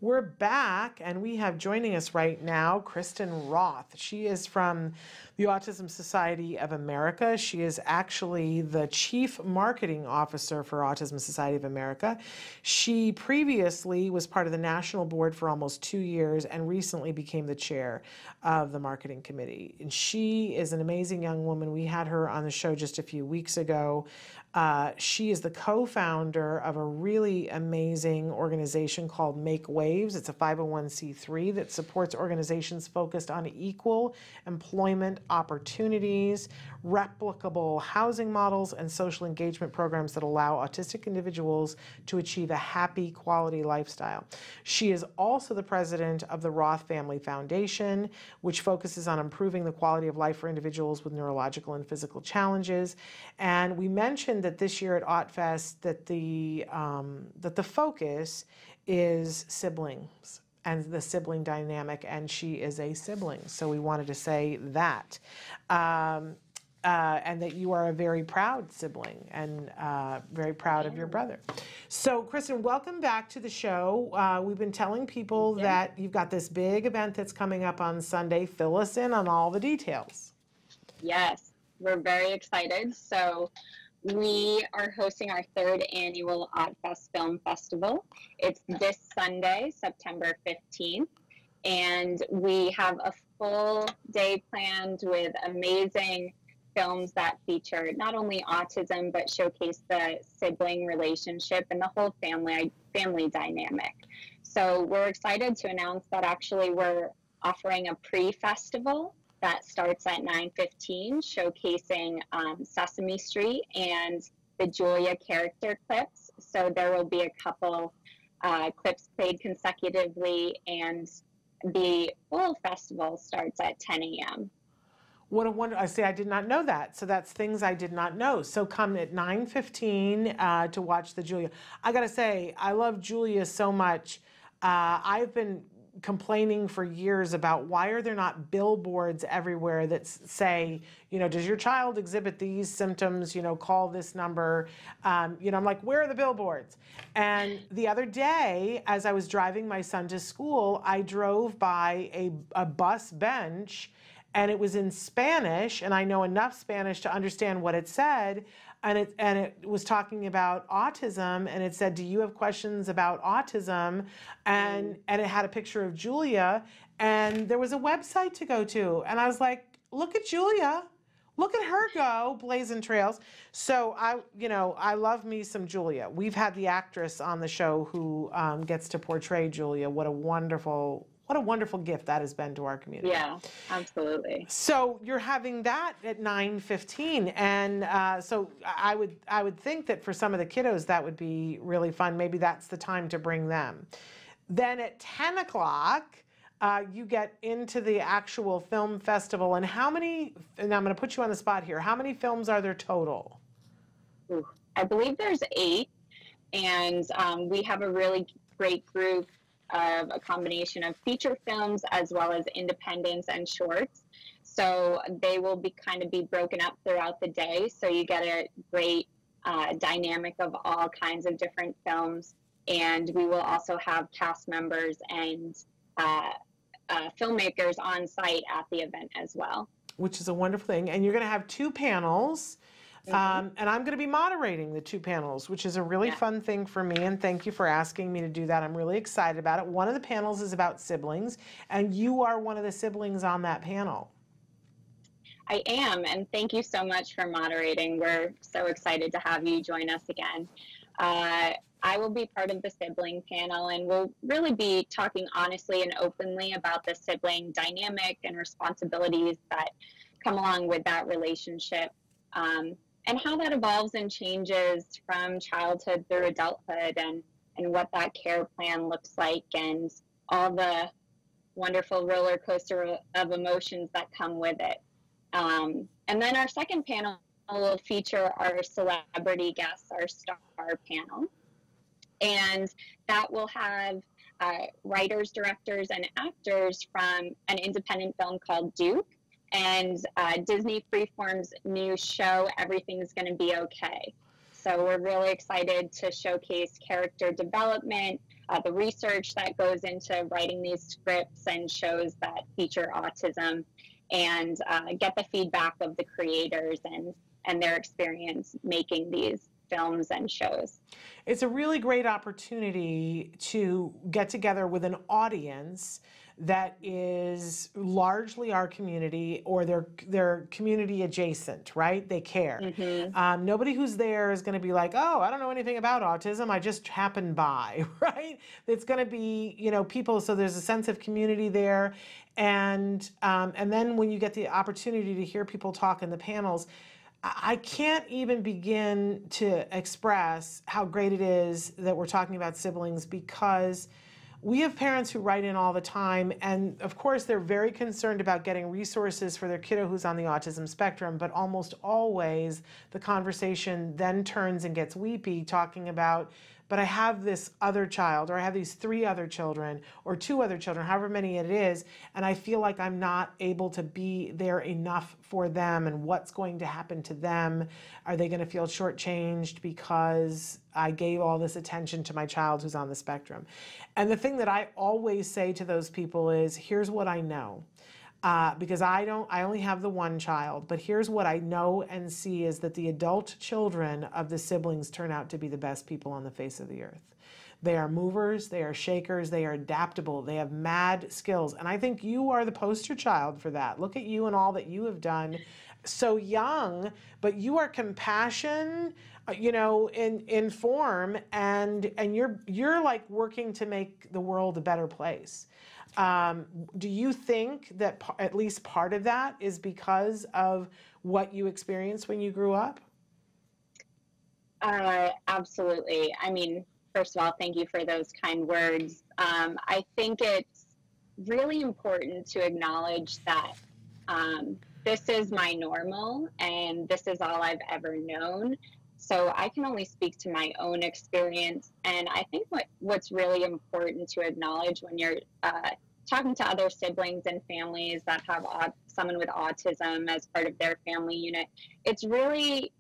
We're back, and we have joining us right now Kristyn Roth. She is from the Autism Society of America. She is actually the Chief Marketing Officer for Autism Society of America. She previously was part of the National Board for almost 2 years and recently became the chair of the Marketing Committee. And she is an amazing young woman. We had her on the show just a few weeks ago. She is the co-founder of a really amazing organization called Make Waves. It's a 501c3 that supports organizations focused on equal employment opportunities, replicable housing models, and social engagement programs that allow autistic individuals to achieve a happy, quality lifestyle. She is also the president of the Roth Family Foundation, which focuses on improving the quality of life for individuals with neurological and physical challenges. And we mentioned that this year at Autfest that the focus is siblings and the sibling dynamic, and she is a sibling, so we wanted to say that. And that you are a very proud sibling and very proud of your brother. So, Kristen, welcome back to the show. We've been telling people that you've got this big event that's coming up on Sunday. Fill us in on all the details. Yes, we're very excited. So we are hosting our 3rd annual Autfest Film Festival. It's this Sunday, September 15th. And we have a full day planned with amazing films that feature not only autism, but showcase the sibling relationship and the whole family dynamic. So we're excited to announce that actually we're offering a pre-festival that starts at 9:15, showcasing Sesame Street and the Julia character clips. So there will be a couple clips played consecutively, and the full festival starts at 10 a.m. What a wonder! I say I did not know that. So that's things I did not know. So come at 9:15 to watch the Julia. I gotta say, I love Julia so much. I've been complaining for years about why are there not billboards everywhere that say, you know, does your child exhibit these symptoms? You know, call this number. You know, I'm like, where are the billboards? And the other day, as I was driving my son to school, I drove by a bus bench. And it was in Spanish, and I know enough Spanish to understand what it said. And it was talking about autism, and it said, "Do you have questions about autism?" And it had a picture of Julia, and there was a website to go to. And I was like, "Look at Julia, look at her go, blazing trails." So I love me some Julia. We've had the actress on the show who gets to portray Julia. What a wonderful gift that has been to our community. Yeah, absolutely. So you're having that at 9:15, and so I would think that for some of the kiddos that would be really fun. Maybe that's the time to bring them. Then at 10 o'clock, you get into the actual film festival. And how many? And I'm going to put you on the spot here. How many films are there total? Ooh, I believe there's 8, and we have a really great group of a combination of feature films as well as independents and shorts. So they will be broken up throughout the day. So you get a great dynamic of all kinds of different films. And we will also have cast members and filmmakers on site at the event as well. Which is a wonderful thing. And you're going to have 2 panels. And I'm going to be moderating the 2 panels, which is a really fun thing for me. And thank you for asking me to do that. I'm really excited about it. One of the panels is about siblings, and you are one of the siblings on that panel. I am, and thank you so much for moderating. We're so excited to have you join us again. I will be part of the sibling panel, and we'll really be talking honestly and openly about the sibling dynamic and responsibilities that come along with that relationship. And how that evolves and changes from childhood through adulthood, and what that care plan looks like, and all the wonderful roller coaster of emotions that come with it. And then our second panel will feature our celebrity guests, our star panel. And that will have writers, directors, and actors from an independent film called Duke, and Disney Freeform's new show, Everything's Gonna Be Okay. so we're really excited to showcase character development, the research that goes into writing these scripts and shows that feature autism, and get the feedback of the creators and their experience making these films and shows. It's a really great opportunity to get together with an audience that is largely our community, or they're community adjacent, right? They care. Mm-hmm. Nobody who's there is going to be like, oh, I don't know anything about autism, I just happened by, right? It's going to be, you know, people, so there's a sense of community there. And then when you get the opportunity to hear people talk in the panels, I can't even begin to express how great it is that we're talking about siblings, because we have parents who write in all the time, and of course they're very concerned about getting resources for their kiddo who's on the autism spectrum, but almost always the conversation then turns and gets weepy, talking about, but I have this other child, or I have these 3 other children, or 2 other children, however many it is, and I feel like I'm not able to be there enough for them, and what's going to happen to them? Are they going to feel shortchanged because I gave all this attention to my child who's on the spectrum? And the thing that I always say to those people is, here's what I know. Because I only have the one child, but here's what I know and see is that the adult children of the siblings turn out to be the best people on the face of the earth. They are movers, they are shakers, they are adaptable, they have mad skills. And I think you are the poster child for that. Look at you and all that you have done, so young, but you are compassion, you know, in form, and you're like working to make the world a better place. Do you think that at least part of that is because of what you experienced when you grew up? Absolutely. I mean, first of all, thank you for those kind words. I think it's really important to acknowledge that this is my normal and this is all I've ever known. So I can only speak to my own experience. And I think what's really important to acknowledge when you're talking to other siblings and families that have someone with autism as part of their family unit, it's really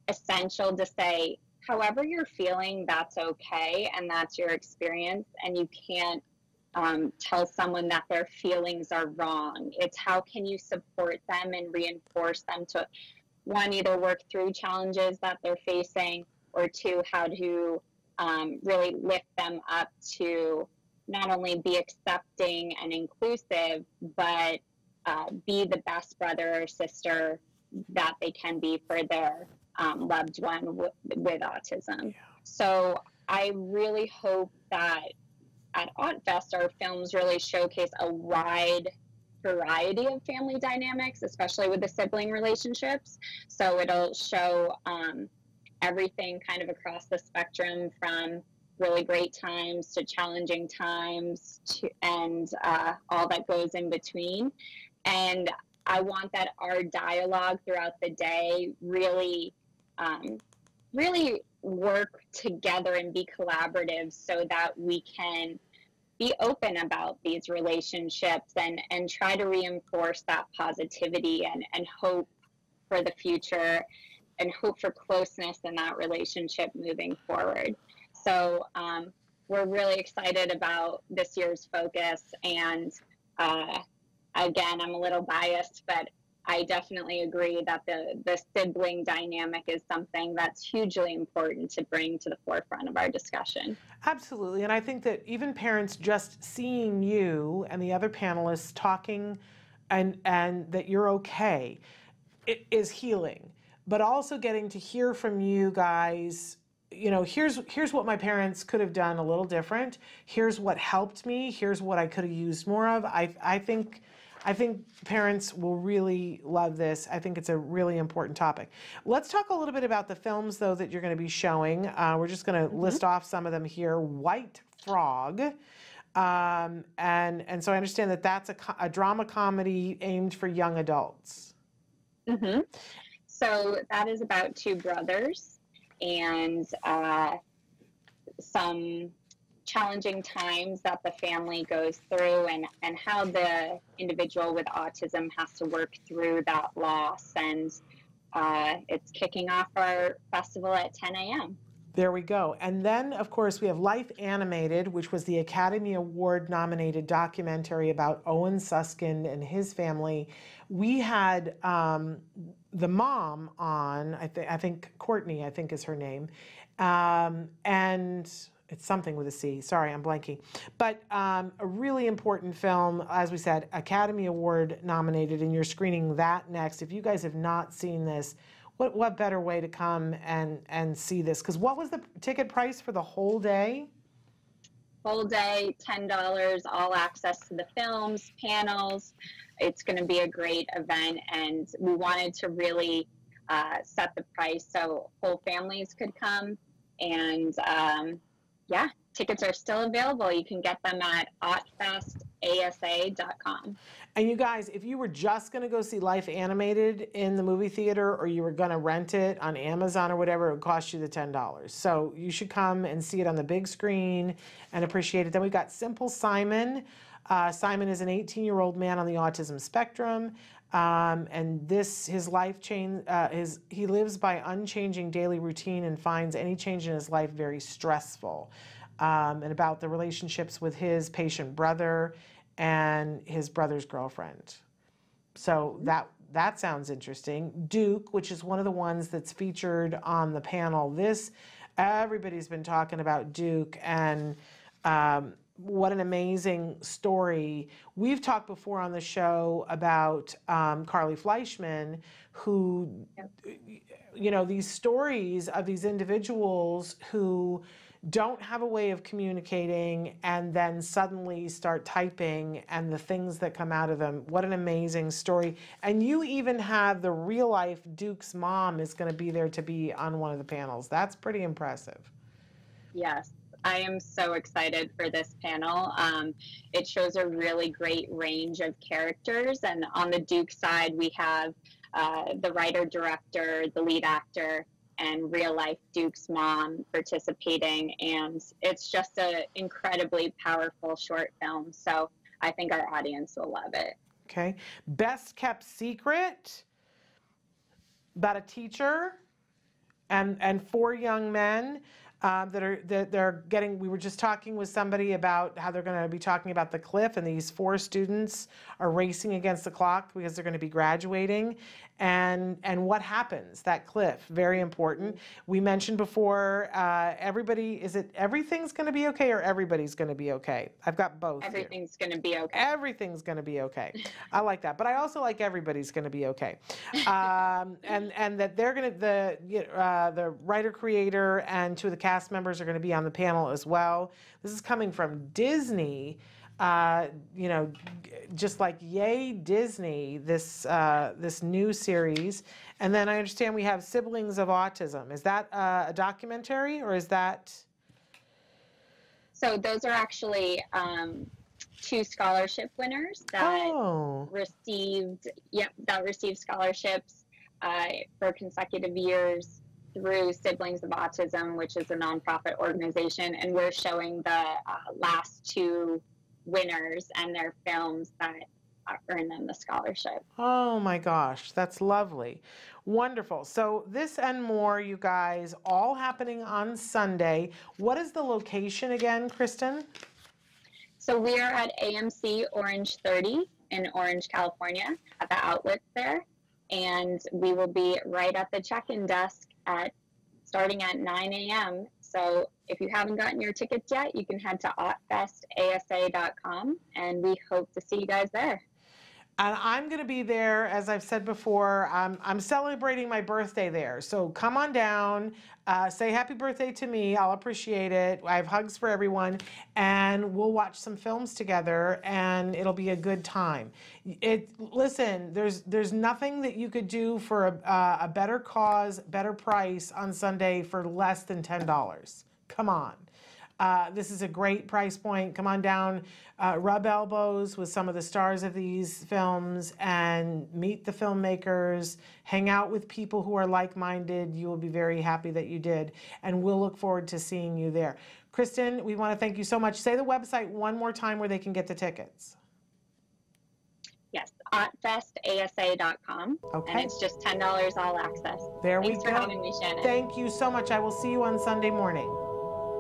essential to say, however you're feeling, that's okay, and that's your experience, and you can't tell someone that their feelings are wrong. It's how can you support them and reinforce them to, one, either work through challenges that they're facing, or 2, how to really lift them up to not only be accepting and inclusive, but be the best brother or sister that they can be for their loved one with autism. Yeah. So I really hope that at Autfest, our films really showcase a wide variety of family dynamics, especially with the sibling relationships. So it'll show everything kind of across the spectrum, from really great times to challenging times and all that goes in between. And I want that our dialogue throughout the day really work together and be collaborative, so that we can be open about these relationships and try to reinforce that positivity and hope for the future, and hope for closeness in that relationship moving forward. So we're really excited about this year's focus. And again, I'm a little biased, but I definitely agree that the sibling dynamic is something that's hugely important to bring to the forefront of our discussion. Absolutely. And I think that even parents just seeing you and the other panelists talking and that you're okay, it is healing. But also getting to hear from you guys, you know, here's what my parents could have done a little different. Here's what helped me. Here's what I could have used more of. I think parents will really love this. I think it's a really important topic. Let's talk a little bit about the films, though, that you're going to be showing. We're just going to list off some of them here. White Frog. And so I understand that that's a drama comedy aimed for young adults. Mm-hmm. So that is about 2 brothers and some challenging times that the family goes through, and how the individual with autism has to work through that loss, and it's kicking off our festival at 10 a.m. There we go. And then, of course, we have Life Animated, which was the Academy Award nominated documentary about Owen Susskind and his family. We had the mom on, I think Courtney, I think is her name. And it's something with a C. Sorry, I'm blanking. But a really important film, as we said, Academy Award nominated, and you're screening that next. If you guys have not seen this, what better way to come and see this? Because what was the ticket price for the whole day? Whole day, $10, all access to the films, panels. It's going to be a great event, and we wanted to really set the price so whole families could come. And yeah, tickets are still available. You can get them at autfestasa.com. And you guys, if you were just going to go see Life Animated in the movie theater, or you were going to rent it on Amazon or whatever, it would cost you the $10. So you should come and see it on the big screen and appreciate it. Then we've got Simple Simon. Simon is an 18-year-old man on the autism spectrum. And his life change, he lives by unchanging daily routine and finds any change in his life very stressful. And about the relationships with his patient brother and his brother's girlfriend. So that sounds interesting. Duke, which is one of the ones that's featured on the panel. Everybody's been talking about Duke, and what an amazing story. We've talked before on the show about Carly Fleischman, who, these stories of these individuals who don't have a way of communicating and then suddenly start typing, and the things that come out of them. What an amazing story. And you even have the real life Duke's mom is going to be there to be on one of the panels. That's pretty impressive. Yes. I am so excited for this panel. It shows a really great range of characters. And on the Duke side, we have the writer, director, the lead actor, and real life Duke's mom participating. And it's just an incredibly powerful short film. So I think our audience will love it. Okay. Best Kept Secret, about a teacher and 4 young men they're getting. We were just talking with somebody about how they're going to be talking about the cliff, and these 4 students are racing against the clock because they're going to be graduating, and what happens, that cliff, very important. We mentioned before, everything's going to be okay, or everybody's going to be okay? I've got both. Everything's going to be okay. Everything's going to be okay. I like that, but I also like everybody's going to be okay, and that they're going to, the writer creator and 2 of the cast members are going to be on the panel as well. This is coming from Disney. Just like yay Disney, this new series. And then I understand we have Siblings of Autism. Is that a documentary, or is that? So those are actually 2 scholarship winners that received scholarships for consecutive years through Siblings of Autism, which is a nonprofit organization, and we're showing the last 2 winners and their films that earn them the scholarship. Oh my gosh, that's lovely. Wonderful. So this and more, you guys, all happening on Sunday. What is the location again, Kristen? So we are at AMC Orange 30 in Orange, California, at the outlet there. And we will be right at the check-in desk starting at 9 a.m. So if you haven't gotten your tickets yet, you can head to autfestasa.com, and we hope to see you guys there. And I'm going to be there, as I've said before. I'm celebrating my birthday there. So come on down, say happy birthday to me. I'll appreciate it. I have hugs for everyone. And we'll watch some films together, and it'll be a good time. Listen, there's nothing that you could do for a better cause, better price on Sunday for less than $10. Come on. This is a great price point. Come on down, rub elbows with some of the stars of these films, and meet the filmmakers, hang out with people who are like-minded. You will be very happy that you did, and we'll look forward to seeing you there. Kristen, we want to thank you so much. Say the website one more time where they can get the tickets. Yes, autfestasa.com. Okay. And it's just $10 all access. There we go. Thanks for having me, Shannon. Thank you so much. I will see you on Sunday morning.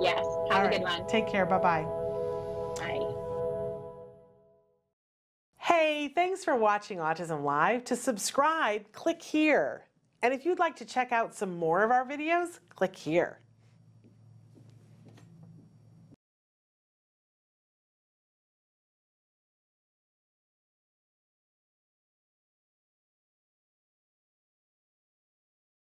Yes. Have a good one. Take care. Bye-bye. Bye. Hey, thanks for watching Autism Live. To subscribe, click here. And if you'd like to check out some more of our videos, click here.